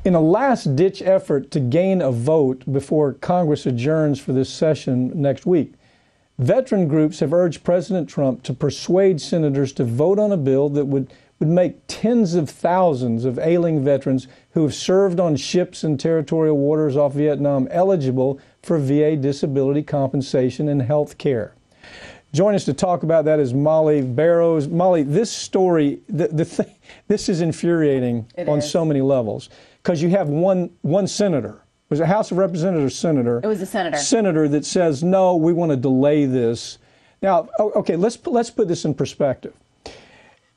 In a last-ditch effort to gain a vote before Congress adjourns for this session next week, veteran groups have urged President Trump to persuade senators to vote on a bill that would make tens of thousands of ailing veterans who have served on ships in territorial waters off Vietnam eligible for VA disability compensation and health care. Join us to talk about that is Molly Barrows. Molly, this story, this is infuriating on so many levels, because you have one senator. Was it House of Representatives senator? It was a senator. Senator that says, no, we want to delay this. Now, okay, let's put this in perspective.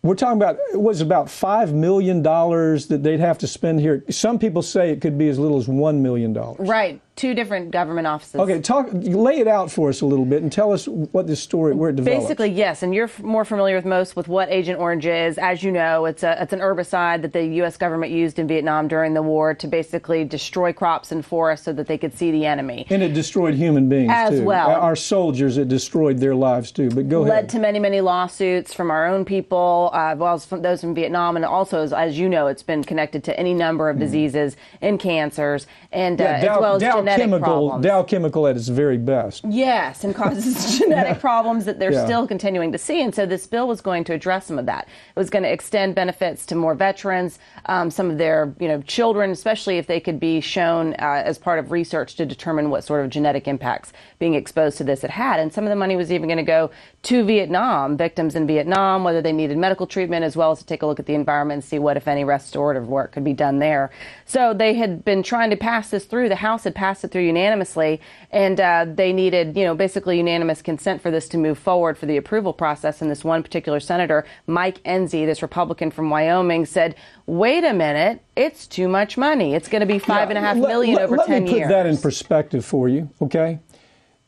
We're talking about, it was about $5 million that they'd have to spend here. Some people say it could be as little as $1 million. Right. Two different government offices. Okay, lay it out for us a little bit and tell us what this story, where it develops. Basically, yes, and you're more familiar with what Agent Orange is. As you know, it's an herbicide that the U.S. government used in Vietnam during the war to basically destroy crops and forests so that they could see the enemy. And it destroyed human beings, as too. well. Our soldiers, it destroyed their lives, too. But go ahead. Led to many, many lawsuits from our own people, as well as from those from Vietnam. And also, as you know, it's been connected to any number of diseases and cancers, and as well as genetic problems. Dow Chemical at its very best. Yes, and causes genetic problems that they're still continuing to see. And so this bill was going to address some of that. It was going to extend benefits to more veterans, some of their children, especially if they could be shown as part of research to determine what sort of genetic impacts being exposed to this it had. And some of the money was even going to go to Vietnam, victims in Vietnam, whether they needed medical treatment, as well as to take a look at the environment and see what, if any, restorative work could be done there. So they had been trying to pass this through. The House had passed it through unanimously, and they needed, basically unanimous consent for this to move forward for the approval process. And this one particular senator, Mike Enzi, this Republican from Wyoming, said, wait a minute, it's too much money. It's going to be $5.5 million over 10 years. Let me put that in perspective for you, okay?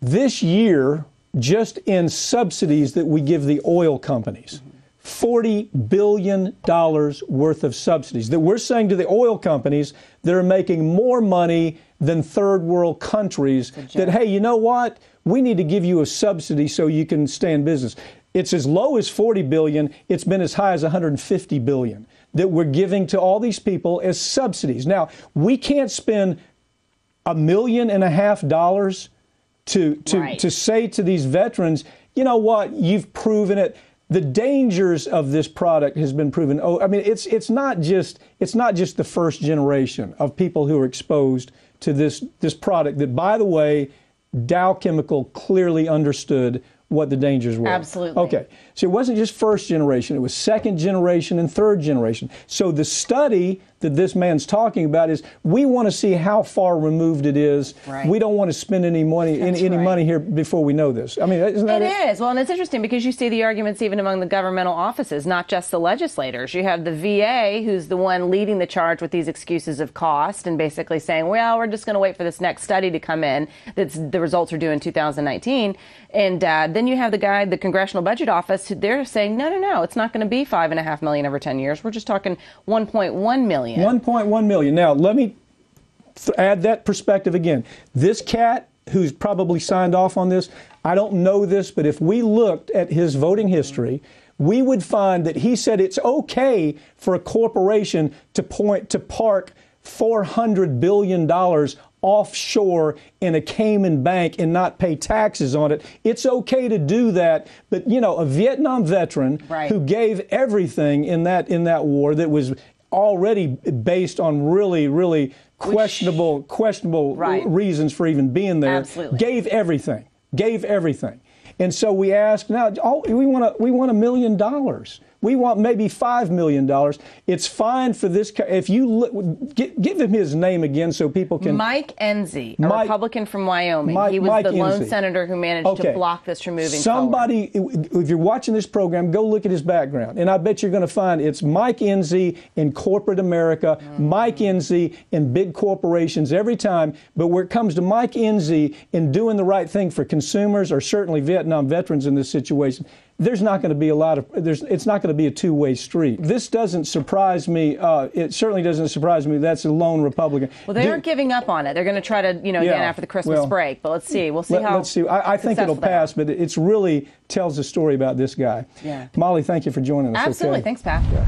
This year, just in subsidies that we give the oil companies, $40 billion worth of subsidies that we're saying to the oil companies that are making more money than third world countries that, hey, you know what? We need to give you a subsidy so you can stay in business. It's as low as $40 billion. It's been as high as $150 billion that we're giving to all these people as subsidies. Now, we can't spend $1.5 million to say to these veterans, you know what? You've proven it. The dangers of this product has been proven. Oh, I mean, it's not just the first generation of people who are exposed to this product that, by the way, Dow Chemical clearly understood what the dangers were. Absolutely. Okay. So it wasn't just first generation, it was second generation and third generation. So the study that this man's talking about is, we want to see how far removed it is. Right. We don't want to spend any money money here before we know this. I mean, isn't that it is. Well, and it's interesting because you see the arguments even among the governmental offices, not just the legislators. You have the VA, who's the one leading the charge with these excuses of cost and basically saying, well, we're just going to wait for this next study to come in. The results are due in 2019. And then you have the Congressional Budget Office, who they're saying, no, it's not going to be $5.5 million over 10 years. We're just talking $1.1 million. 1.1 million. Now, let me add that perspective again. This cat who's probably signed off on this, I don't know this, but if we looked at his voting history, we would find that he said it's okay for a corporation to park $400 billion offshore in a Cayman bank and not pay taxes on it. It's okay to do that, but a Vietnam veteran who gave everything in that war that was already based on really questionable reasons for even being there. Absolutely. Gave everything. And so we asked, now we want $1 million. We want maybe $5 million. It's fine for this. If you give him his name again so people can. Mike Enzi, a Republican from Wyoming. He was the lone senator who managed to block this from moving forward. If you're watching this program, go look at his background. And I bet you're going to find it's Mike Enzi in corporate America, Mike Enzi in big corporations every time. But where it comes to Mike Enzi in doing the right thing for consumers, or certainly Vietnam veterans in this situation, there's not going to be it's not going to be a two-way street. This doesn't surprise me. It certainly doesn't surprise me. That's a lone Republican. Well, they aren't giving up on it. They're going to try to, again, after the Christmas break. But let's see. We'll see how. Let's see. I think it'll pass, but it's really tells a story about this guy. Yeah. Molly, thank you for joining us. Absolutely. Okay? Thanks, Pat. Yeah.